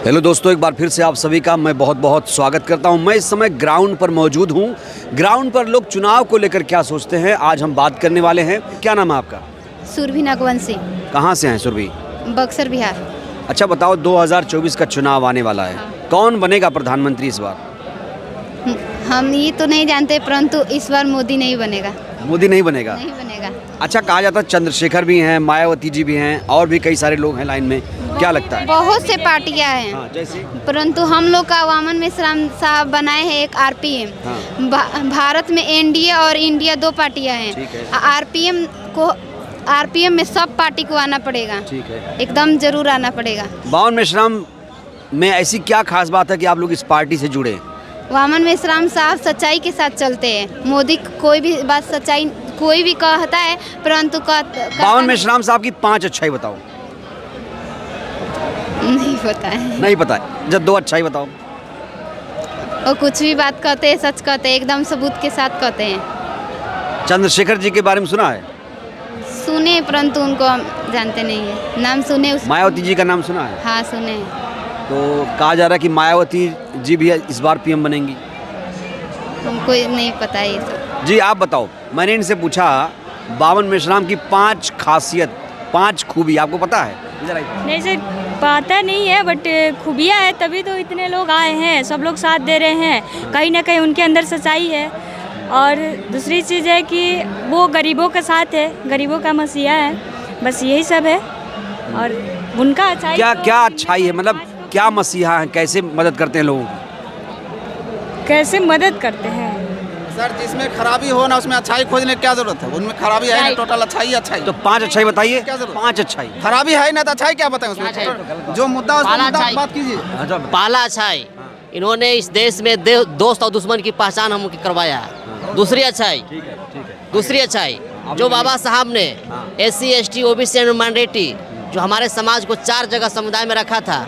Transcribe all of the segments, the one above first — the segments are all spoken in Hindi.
हेलो दोस्तों, एक बार फिर से आप सभी का मैं बहुत बहुत स्वागत करता हूं। मैं इस समय ग्राउंड पर मौजूद हूं। ग्राउंड पर लोग चुनाव को लेकर क्या सोचते हैं, आज हम बात करने वाले हैं। क्या नाम है आपका? सुरभि नागवंशी। कहां से हैं सुरभि? बक्सर, बिहार। अच्छा बताओ, 2024 का चुनाव आने वाला है, कौन बनेगा प्रधानमंत्री इस बार? हम ये तो नहीं जानते, परंतु इस बार मोदी नहीं बनेगा। मोदी नहीं बनेगा? नहीं बनेगा। अच्छा, कहा जाता है चंद्रशेखर भी हैं, मायावती जी भी हैं, और भी कई सारे लोग हैं लाइन में। क्या लगता है? बहुत से पार्टियां हैं। हाँ, जैसे परंतु हम लोग का वामन मिश्राम साहब बनाए हैं एक आरपीएम। हाँ। भारत में एनडीए और इंडिया दो पार्टियां हैं। ठीक है। आरपीएम में सब पार्टी को आना पड़ेगा। ठीक है, एकदम जरूर आना पड़ेगा। वामन मेश्राम में ऐसी क्या खास बात है कि आप लोग इस पार्टी से जुड़े? वामन मेश्राम साहब सच्चाई के साथ चलते हैं। मोदी कोई भी बात सच्चाई कोई भी कहता है, परंतु वामन मेश्राम साहब की 5 अच्छाई बताओ। नहीं पता है। नहीं पता है? जब 2 अच्छाई बताओ। वो कुछ भी बात कहते हैं, सच कहते हैं, एकदम सबूत के साथ कहते हैं। चंद्रशेखर जी के बारे में सुना है? सुने, परंतु उनको हम जानते नहीं है। नाम सुने मायावती जी का नाम सुना है? हाँ, सुने। तो कहा जा रहा है कि मायावती जी भी इस बार पीएम बनेंगी। हमको नहीं पता है ये सब। जी आप बताओ, मैंने इनसे पूछा वामन मेश्राम की 5 खासियत, 5 खूबी आपको पता है? इधर आइए। नहीं सर, पता नहीं है, बट खूबियाँ है, तभी तो इतने लोग आए हैं, सब लोग साथ दे रहे हैं। कहीं ना कहीं उनके अंदर सच्चाई है। और दूसरी चीज़ है कि वो गरीबों के साथ है, गरीबों का मसीहा है। बस यही सब है। और उनका अच्छाई क्या तो क्या अच्छाई है, मतलब क्या मसीहा है, कैसे मदद करते हैं लोगों की? कैसे मदद करते हैं सर? जिसमें खराबी हो ना, उसमें अच्छाई खोजने की क्या जरूरत है? उनमें खराबी है ना, टोटल अच्छाई अच्छाई। तो 5 अच्छाई बताइए। क्या जरूरत? 5 अच्छाई। खराबी है ना, तो अच्छाई क्या बताएं उसमें? जो मुद्दा उस मुद्दा बात कीजिए। अच्छा, पहला अच्छाई, इन्होंने इस देश में दोस्त और दुश्मन की पहचान हमको करवाया है। दूसरी अच्छाई, दूसरी अच्छाई जो बाबा साहब ने SC ST OBC and minority जो हमारे समाज को 4 जगह समुदाय में रखा था,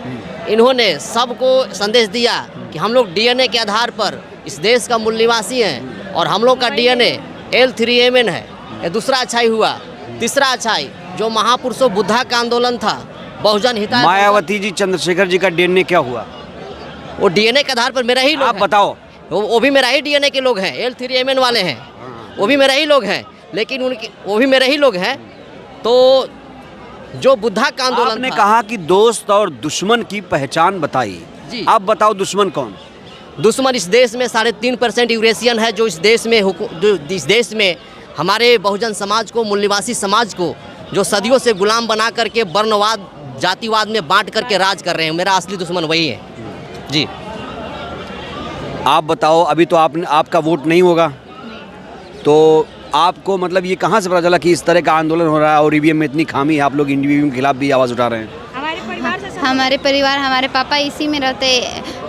इन्होंने सबको संदेश दिया कि हम लोग DNA के आधार पर इस देश का मूल निवासी हैं और हम लोग का DNA L3MN है। ये दूसरा अच्छाई हुआ। तीसरा अच्छाई जो महापुरुषों बुद्धा का आंदोलन था, बहुजन हिताय। मायावती जी, चंद्रशेखर जी का DNA क्या हुआ? वो DNA के आधार पर मेरा ही लोग आप हैं। बताओ। वो भी मेरा ही DNA के लोग हैं, L3MN वाले हैं, वो भी मेरा ही लोग हैं। लेकिन उनकी वो भी मेरे ही लोग हैं। तो जो बुद्धा का आंदोलन आपने था, कहा कि दोस्त और दुश्मन की पहचान बताई। जी। आप बताओ दुश्मन कौन? दुश्मन इस देश में 3.5% यूरेशियन है, जो इस देश में हमारे बहुजन समाज को, मूल निवासी समाज को, जो सदियों से गुलाम बना करके वर्णवाद, जातिवाद में बांट करके राज कर रहे हैं। मेरा असली दुश्मन वही है जी। आप बताओ, अभी तो आपका वोट नहीं होगा, तो आपको मतलब ये कहाँ से पता चला कि इस तरह का आंदोलन हो रहा है और EVM में इतनी खामी है, आप लोग EVM के खिलाफ भी आवाज़ उठा रहे हैं? हमारे पापा इसी में रहते,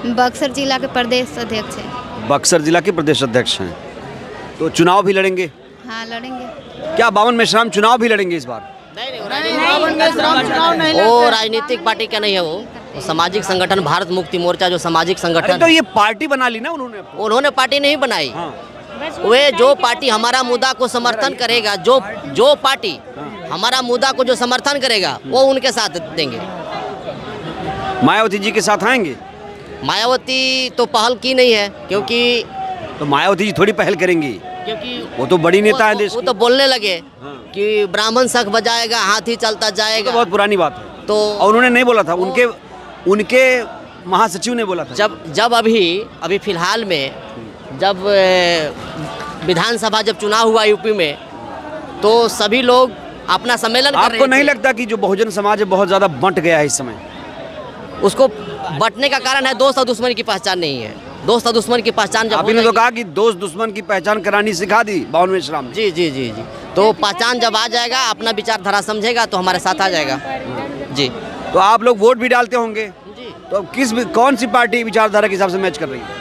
बक्सर जिला के प्रदेश अध्यक्ष हैं। बक्सर जिला के प्रदेश अध्यक्ष हैं, तो चुनाव भी लड़ेंगे? हाँ, लड़ेंगे। क्या वामन मेश्राम चुनाव भी लड़ेंगे इस बार? वो राजनीतिक पार्टी का नहीं है, वो सामाजिक संगठन भारत मुक्ति मोर्चा, जो सामाजिक अरे संगठन। तो ये पार्टी बना ली ना उन्होंने पार्टी नहीं बनाई। हाँ। वे जो पार्टी हमारा मुद्दा को समर्थन करेगा, जो पार्टी हमारा मुद्दा को जो समर्थन करेगा, वो उनके साथ देंगे। मायावती जी के साथ आएंगे? मायावती तो पहल की नहीं है, क्योंकि तो मायावती जी थोड़ी पहल करेंगी, वो तो बड़ी नेता है देश वो की। तो बोलने लगे हाँ। कि ब्राह्मण शंख बजाएगा, हाथी चलता जाएगा। तो बहुत पुरानी बात है। तो और उन्होंने नहीं बोला था, उनके महासचिव ने बोला था। जब अभी फिलहाल में जब विधानसभा जब चुनाव हुआ यूपी में, तो सभी लोग अपना सम्मेलन कर रहे थे। आपको नहीं लगता कि जो बहुजन समाज है बहुत ज़्यादा बंट गया है इस समय? उसको बंटने का कारण है दोस्त और दुश्मन की पहचान नहीं है। दोस्त और दुश्मन की पहचान जब आपने तो कहा कि दोस्त दुश्मन की पहचान करानी सिखा दी वामन मेश्राम ने। जी जी जी जी। तो पहचान जब आ जाएगा, अपना विचारधारा समझेगा, तो हमारे साथ आ जाएगा जी। तो आप लोग वोट भी डालते होंगे, जी। तो कौन सी पार्टी विचारधारा के हिसाब से मैच कर रही है?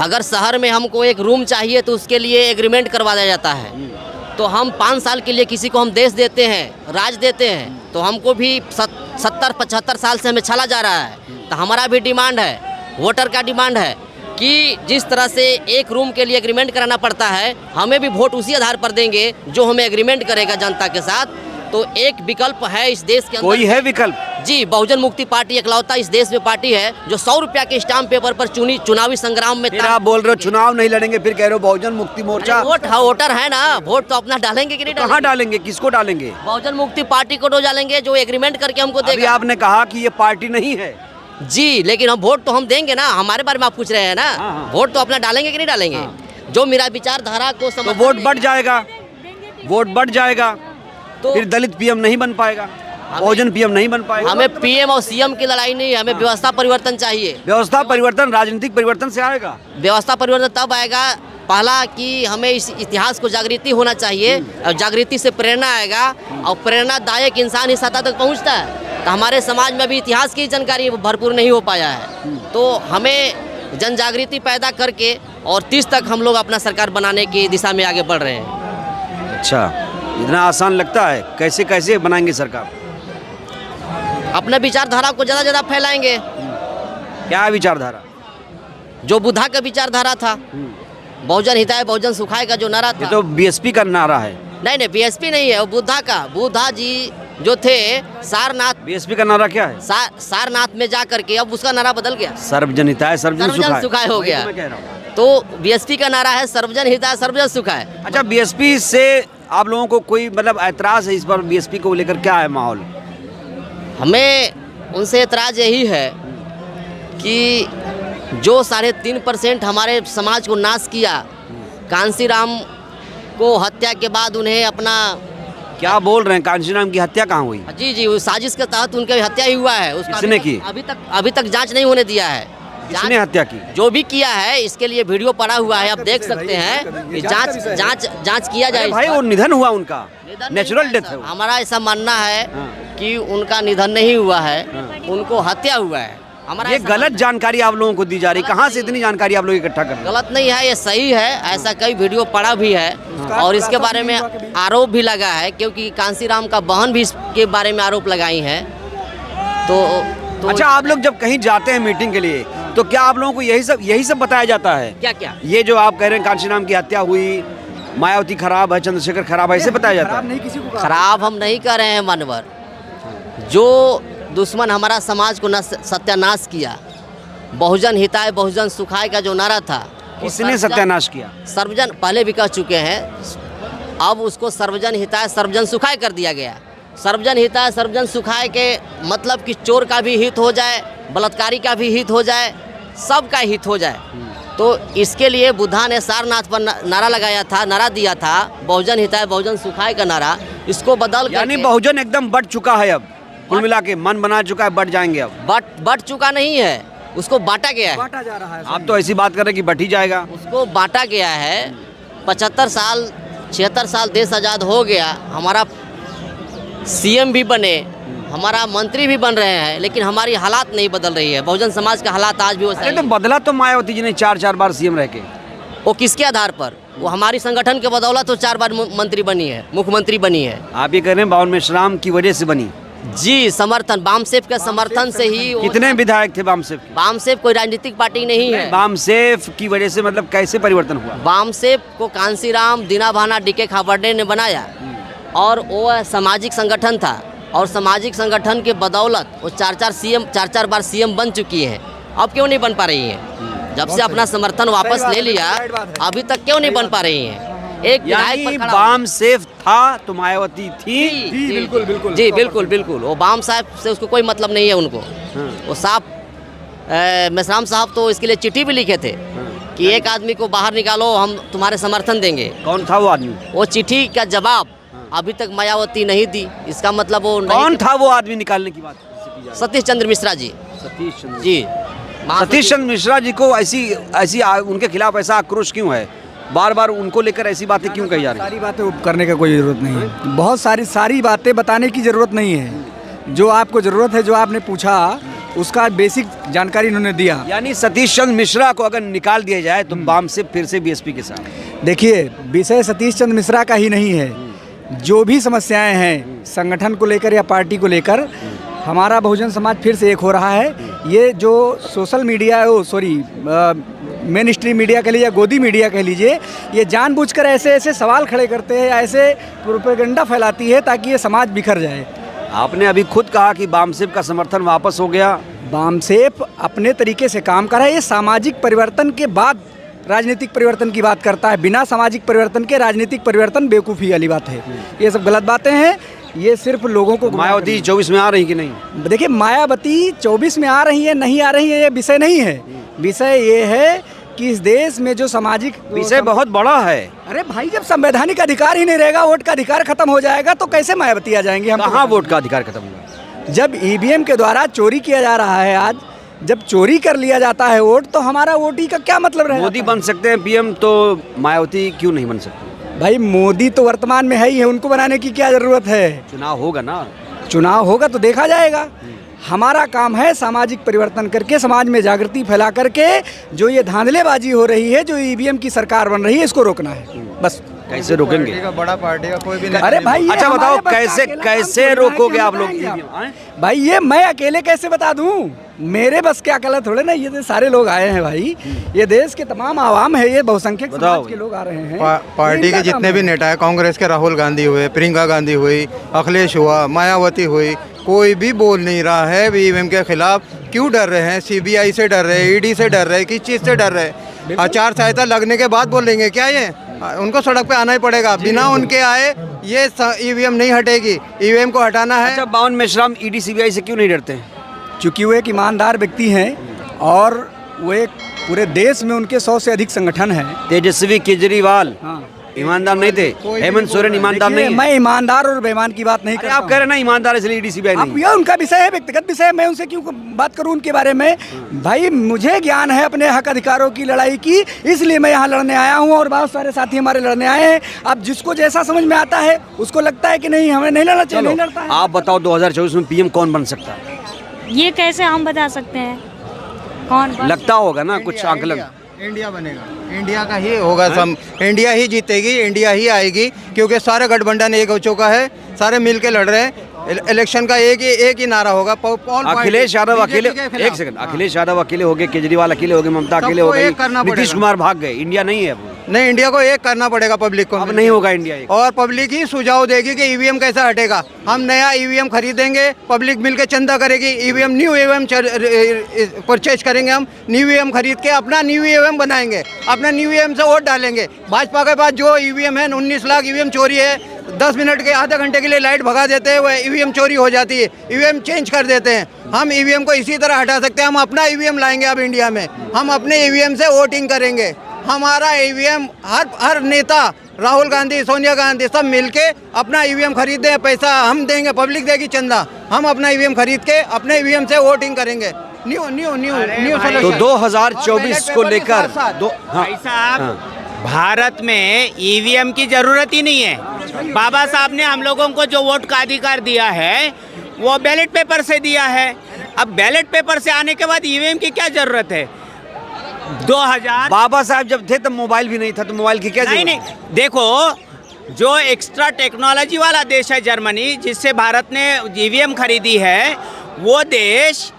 अगर शहर में हमको एक रूम चाहिए तो उसके लिए एग्रीमेंट करवा दिया जाता है। तो हम 5 साल के लिए किसी को हम देश देते हैं, राज देते हैं, तो हमको भी 70-75 साल से हमें छला जा रहा है। तो हमारा भी डिमांड है, वोटर का डिमांड है कि जिस तरह से एक रूम के लिए एग्रीमेंट कराना पड़ता है, हमें भी वोट उसी आधार पर देंगे जो हमें एग्रीमेंट करेगा जनता के साथ। तो एक विकल्प है इस देश के अंदर। कोई है विकल्प? जी, बहुजन मुक्ति पार्टी इकलौता इस देश में पार्टी है जो 100 रुपया के स्टाम्प पेपर पर चुनावी संग्राम में फिर आप बोल रहे हो चुनाव नहीं लड़ेंगे, फिर कह रहे हो बहुजन मुक्ति मोर्चा। वोटर है ना, वोट तो अपना डालेंगे कि नहीं कहाँ डालेंगे? डालेंगे, किसको डालेंगे? बहुजन मुक्ति पार्टी को तो डालेंगे जो एग्रीमेंट करके हमको अभी देगा। आपने कहा कि ये पार्टी नहीं है। जी, लेकिन हम वोट तो हम देंगे ना, हमारे बारे में आप पूछ रहे हैं ना। हाँ। वोट तो अपना डालेंगे कि नहीं डालेंगे? जो मेरा विचारधारा को तो वोट बढ़ जाएगा, वोट बढ़ जाएगा, तो फिर दलित पीएम नहीं बन पाएगा, बहुजन पीएम नहीं बन पाएगा। हमें पीएम और सीएम की लड़ाई नहीं है, हमें व्यवस्था परिवर्तन चाहिए। व्यवस्था परिवर्तन राजनीतिक परिवर्तन से आएगा। व्यवस्था परिवर्तन तब आएगा, पहला कि हमें इस इतिहास को जागृति होना चाहिए और जागृति से प्रेरणा आएगा और प्रेरणादायक इंसान ही सत्ता तक पहुंचता है। तो हमारे समाज में अभी इतिहास की जानकारी भरपूर नहीं हो पाया है, तो हमें जन जागृति पैदा करके और 30 तक हम लोग अपना सरकार बनाने की दिशा में आगे बढ़ रहे हैं। अच्छा, इतना आसान लगता है? कैसे कैसे बनाएंगे सरकार? अपने विचारधारा को ज़्यादा ज़्यादा फैलाएंगे। क्या है विचारधारा? जो बुद्धा का विचारधारा था, बहुजन हिताय बहुजन सुखाय का जो नारा ये था। तो बीएसपी का नारा है। नहीं, बीएसपी नहीं है, वो बुद्धा का। बुद्धा जी जो थे सारनाथ, बीएसपी का नारा क्या है? सारनाथ में जा करके अब उसका नारा बदल गया, सर्वजन हिताय सर्वजन सर्वजन सुखाय हो वही गया। तो मैं कह रहा हूँ। तो बीएसपी का नारा है सर्वजन हिताय सर्वजन सुखाय। अच्छा, बीएसपी से आप लोगों को कोई मतलब ऐतराज है इस पर? बीएसपी को लेकर क्या है माहौल? हमें उनसे एतराज़ यही है कि जो 3.5% हमारे समाज को नाश किया, कांसीराम को हत्या के बाद उन्हें अपना क्या बोल रहे हैं? कांशीराम की हत्या कहाँ हुई? जी, उस साजिश के तहत उनकी हत्या ही हुआ है। उसका किसने की? अभी तक जांच नहीं होने दिया है। किसने हत्या की? जो भी किया है इसके लिए वीडियो पड़ा हुआ है, आप देख सकते हैं कि जांच किया जाए। भाई वो निधन हुआ उनका, नेचुरल डेथ है वो। हमारा ऐसा मानना है हाँ। कि उनका निधन नहीं हुआ है, उनको हत्या हुआ है। हमारा ये ऐसा गलत जानकारी आप लोगों को दी जा रही, कहाँ से इतनी जानकारी आप लोग इकट्ठा कर रहे हैं? गलत नहीं है, ये सही है। ऐसा कई वीडियो पड़ा भी है और इसके बारे में आरोप भी लगा है, क्योंकि कांसीराम का बहन भी इसके बारे में आरोप लगाई है। तो अच्छा, आप लोग जब कहीं जाते हैं मीटिंग के लिए तो क्या आप लोगों को यही सब बताया जाता है? क्या क्या ये जो आप कह रहे हैं कांशीराम की हत्या हुई, मायावती खराब है, चंद्रशेखर खराब है, ऐसे बताया जाता है? खराब हम नहीं कर रहे हैं मानवर। जो दुश्मन हमारा समाज को सत्यानाश किया, बहुजन हिताय बहुजन सुखाय का जो नारा था, किसने सत्यानाश किया? सर्वजन पहले भी कह चुके हैं, अब उसको सर्वजन हिताय सर्वजन सुखाय कर दिया गया। सर्वजन हिताय सर्वजन सुखाय के मतलब कि चोर का भी हित हो जाए, बलात्कारी का भी हित हो जाए, सबका हित हो जाए। तो इसके लिए बुद्धा ने सारनाथ पर नारा लगाया था, नारा दिया था बहुजन हिताय बहुजन सुखाय का नारा। इसको बदल यानी करके बहुजन एकदम बढ़ चुका है, अब कुल मिला के मन बना चुका है, बढ़ जाएंगे अब। बढ़ चुका नहीं है, उसको बांटा गया है। बांटा जा रहा है। आप तो ऐसी बात कर रहे हैं कि बढ़ ही जाएगा। उसको बांटा गया है। 76 साल देश आज़ाद हो गया, हमारा सीएम भी बने, हमारा मंत्री भी बन रहे हैं, लेकिन हमारी हालात नहीं बदल रही है। बहुजन समाज का हालात आज भी वैसा अरे ही तो है। बदला तो मायावती जी ने 4 बार सीएम रह के। वो किसके आधार पर? वो हमारी संगठन के बदौलत तो 4 बार मंत्री बनी है, मुख्यमंत्री बनी है। आप ये कह रहे हैं बावन मेश्राम की वजह से बनी? जी, समर्थन बामसेफ के समर्थन से ही वो- कितने विधायक थे बामसेफ के? बामसेफ कोई राजनीतिक पार्टी नहीं है। बामसेफ की वजह से मतलब कैसे परिवर्तन हुआ? बामसेफ को कांसीराम, दीना भाना, डीके खाबड़े ने बनाया और वो सामाजिक संगठन था, और सामाजिक संगठन के बदौलत वो 4 बार सीएम बन चुकी है। अब क्यों नहीं बन पा रही है? जब से अपना समर्थन वापस ले लिया, अभी तक क्यों नहीं बन पा रही है? एक विधायक यानी पर खड़ा बामसेफ था तो मायावती थी। जी बिल्कुल। वो बाम साहब से उसको कोई मतलब नहीं है उनको। वो साहब मेश्राम साहब तो इसके लिए चिट्ठी भी लिखे थे कि एक आदमी को बाहर निकालो, हम तुम्हारे समर्थन देंगे। कौन था वो आदमी? वो चिट्ठी का जवाब अभी तक मायावती नहीं दी। इसका मतलब वो कौन था वो आदमी निकालने की बात? सतीश चंद्र मिश्रा जी। सतीश चंद्र जी, सतीश चंद्र मिश्रा जी को ऐसी उनके खिलाफ ऐसा आक्रोश क्यों है? बार बार उनको लेकर ऐसी बातें क्यों कही जा रही? सारी बातें करने का कोई ज़रूरत नहीं है। बहुत सारी बातें बताने की ज़रूरत नहीं है। जो आपको ज़रूरत है, जो आपने पूछा, उसका बेसिक जानकारी उन्होंने दिया। यानी सतीश चंद्र मिश्रा को अगर निकाल दिया जाए तो बामसेफ फिर से बीएसपी के साथ। देखिए, विषय सतीश चंद्र मिश्रा का ही नहीं है। जो भी समस्याएं हैं संगठन को लेकर या पार्टी को लेकर, हमारा बहुजन समाज फिर से एक हो रहा है। ये जो social media, main stream media कह लीजिए, गोदी मीडिया कह लीजिए, ये जानबूझकर ऐसे सवाल खड़े करते हैं, ऐसे प्रोपेगेंडा फैलाती है ताकि ये समाज बिखर जाए। आपने अभी खुद कहा कि बामसेफ का समर्थन वापस हो गया। बामसेफ अपने तरीके से काम कर रहा है। ये सामाजिक परिवर्तन के बाद राजनीतिक परिवर्तन की बात करता है। बिना सामाजिक परिवर्तन के राजनीतिक परिवर्तन बेवकूफ़ी वाली बात है। ये सब गलत बातें हैं। ये सिर्फ लोगों को मायावती 24 में आ रही कि नहीं? देखिए, मायावती 24 में आ रही है नहीं आ रही है ये विषय नहीं है। विषय ये है कि इस देश में जो सामाजिक विषय बहुत बड़ा है। अरे भाई, जब संवैधानिक अधिकार ही नहीं रहेगा, वोट का अधिकार खत्म हो जाएगा, तो कैसे मायावती आ जाएंगे? हम कहाँ वोट का अधिकार खत्म होगा? जब ईवीएम के द्वारा चोरी किया जा रहा है, आज जब चोरी कर लिया जाता है वोट, तो हमारा वोट का क्या मतलब रहेगा? मोदी बन सकते हैं पीएम, तो मायावती क्यों नहीं बन सकती? भाई, मोदी तो वर्तमान में है ही है, उनको बनाने की क्या जरूरत है? चुनाव होगा ना। चुनाव होगा तो देखा जाएगा। हमारा काम है सामाजिक परिवर्तन करके, समाज में जागृति फैला करके जो ये धांधलेबाजी हो रही है, जो ईवीएम की सरकार बन रही है, इसको रोकना है बस। कैसे रोकेंगे? बड़ा पार्टी का कोई भी अरे भाई, अच्छा बताओ, कैसे रोकोगे आप लोग ईवीएम? भाई, ये मैं अकेले कैसे बता दूं? मेरे बस क्या अकेला थोड़े ना, ये तो सारे लोग आए हैं भाई। ये देश के तमाम आवाम है, ये बहुसंख्यक समाज के लोग आ रहे हैं। पार्टी के जितने भी नेता है, कांग्रेस के राहुल गांधी हुए, प्रियंका गांधी हुई, अखिलेश हुआ, मायावती हुई, कोई भी बोल नहीं रहा है ईवीएम के खिलाफ। क्यों डर रहे हैं? सीबीआई से डर रहे हैं, ईडी से डर रहे हैं, किस चीज़ से डर रहे हैं? आचार संहिता लगने के बाद बोलेंगे क्या ये? उनको सड़क पे आना ही पड़ेगा। बिना उनके आए ये ईवीएम नहीं हटेगी। ईवीएम को हटाना है। अच्छा, बावन मेश्राम ईडी सीबीआई से क्यों नहीं डरते? चूँकि वो एक ईमानदार व्यक्ति हैं और वो एक पूरे देश में उनके 100 से अधिक संगठन हैं। तेजस्वी केजरीवाल हाँ, ईमानदार नहीं थे। हेमंत सोरेन ईमानदार नहीं है। मैं ईमानदार और बेईमान की बात नहीं अरे करता आप कह रहे हैं ना ईमानदार, इसलिए ईडी सीबीआई अब नहीं। यह उनका विषय है, व्यक्तिगत विषय है। मैं उनसे क्यों बात करूं उनके बारे में? भाई, मुझे ज्ञान है अपने हक अधिकारों की लड़ाई की, इसलिए मैं यहाँ लड़ने आया हूँ और बहुत सारे साथी हमारे लड़ने आए हैं। अब जिसको जैसा समझ में आता है उसको लगता है कि नहीं, हमें नहीं लड़ना चाहिए, नहीं लड़ता है। आप बताओ 2024 में पीएम कौन बन सकता है? ये कैसे हम बता सकते हैं कौन बन- लगता होगा ना कुछ आंकलन। इंडिया बनेगा, इंडिया का ही होगा। सब इंडिया ही जीतेगी, इंडिया ही आएगी, क्योंकि सारे गठबंधन एक हो चुका है, सारे मिल के लड़ रहे हैं। इलेक्शन का एक ही नारा होगा। अखिलेश यादव अकेले, एक सेकंड, अखिलेश यादव अकेले हो गए, केजरीवाल अकेले हो गए, ममता अकेले हो गई, नीतीश कुमार भाग गए। इंडिया नहीं है अब। नहीं, इंडिया को एक करना पड़ेगा पब्लिक को। अब नहीं होगा इंडिया एक। और पब्लिक ही सुझाव देगी कि ईवीएम कैसा हटेगा। हम नया ईवीएम खरीदेंगे, पब्लिक मिलकर चंदा करेगी, ईवीएम न्यू ईवीएम परचेज करेंगे। हम न्यू ईवीएम खरीद के अपना न्यू ईवीएम बनाएंगे, अपना न्यू ईवीएम से वोट डालेंगे। भाजपा के पास जो ईवीएम है, 19 लाख ईवीएम चोरी है। 10 मिनट के, आधे घंटे के लिए लाइट भगा देते हैं, वह ईवीएम चोरी हो जाती है, ईवीएम चेंज कर देते हैं। हम ईवीएम को इसी तरह हटा सकते हैं। हम अपना ईवीएम लाएंगे अब इंडिया में, हम अपने ईवीएम से वोटिंग करेंगे। हमारा ईवीएम हर नेता, राहुल गांधी, सोनिया गांधी, सब मिलके अपना ईवीएम खरीदे, पैसा हम देंगे, पब्लिक देगी चंदा। हम अपना ईवीएम खरीद के अपने ईवीएम से वोटिंग करेंगे। न्यू न्यू न्यू न्यू तो 2024 को लेकर भाई साहब, भारत में ईवीएम की जरूरत ही नहीं है। बाबा साहब ने हम लोगों को जो वोट का अधिकार दिया है वो बैलेट पेपर से दिया है। अब बैलेट पेपर से आने के बाद ईवीएम की क्या जरूरत है? 2000 बाबा साहब जब थे तब मोबाइल भी नहीं था, तो मोबाइल की क्या नहीं जरूरत? नहीं, देखो, जो एक्स्ट्रा टेक्नोलॉजी वाला देश है जर्मनी, जिससे भारत ने ईवीएम खरीदी है, वो देश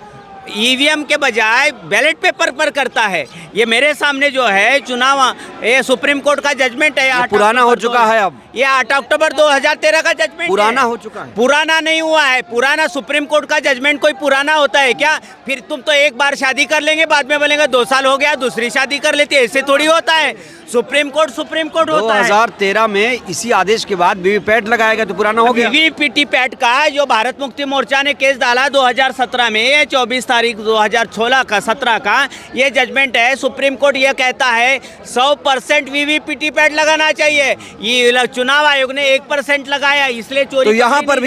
ईवीएम के बजाय बैलेट पेपर पर करता है। ये मेरे सामने जो है चुनाव, ये सुप्रीम कोर्ट का जजमेंट है। ये पुराना हो चुका है अब। ये 8 अक्टूबर 2013 का जजमेंट पुराना है। हो चुका है। पुराना नहीं हुआ है। पुराना सुप्रीम कोर्ट का जजमेंट कोई पुराना होता है क्या? फिर तुम तो एक बार शादी कर लेंगे, बाद में बोलेंगे 2 साल हो गया, दूसरी शादी कर लेते, ऐसे थोड़ी होता है। सुप्रीम कोर्ट होता है। 2013 में इसी आदेश के बाद वीवीपैट लगाएगा तो पुराना हो गया। वीवीपैट का जो भारत मुक्ति मोर्चा ने केस डाला 2017 में, 24 तारीख 2016 का 17 का ये जजमेंट है। सुप्रीम कोर्ट ये कहता है 100% वीवीपैट लगाना चाहिए। ये चुनाव आयोग ने 1% लगाया, इसलिए चोरी। तो यहाँ पर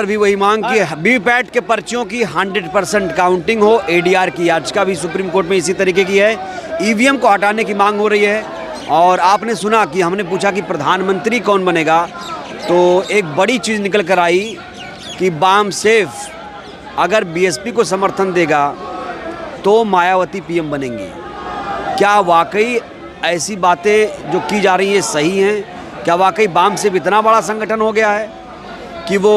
भी वही मांग, कि वीवीपैट के पर्चियों की 100% काउंटिंग हो, एडीआर की याचिका भी सुप्रीम कोर्ट में इसी तरीके की है। ईवीएम को हटाने की मांग हो रही है। और आपने सुना कि हमने पूछा कि प्रधानमंत्री कौन बनेगा, तो एक बड़ी चीज़ निकल कर आई कि बामसेफ अगर बीएसपी को समर्थन देगा तो मायावती पीएम बनेंगी। क्या वाकई ऐसी बातें जो की जा रही हैं सही हैं? क्या वाकई बामसेफ इतना बड़ा संगठन हो गया है कि वो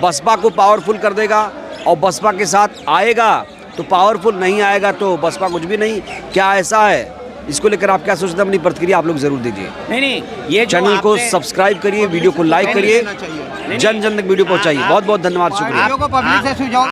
बसपा को पावरफुल कर देगा और बसपा के साथ आएगा तो पावरफुल, नहीं आएगा तो बसपा कुछ भी नहीं? क्या ऐसा है? इसको लेकर आप क्या सोचते हैं? अपनी प्रतिक्रिया आप लोग जरूर दीजिए। नहीं, ये जो चैनल को आपने- सब्सक्राइब करिए, वीडियो को लाइक करिए, जन जन तक वीडियो पहुंचाइए। बहुत बहुत धन्यवाद, शुक्रिया। पब्लिक से सुझाव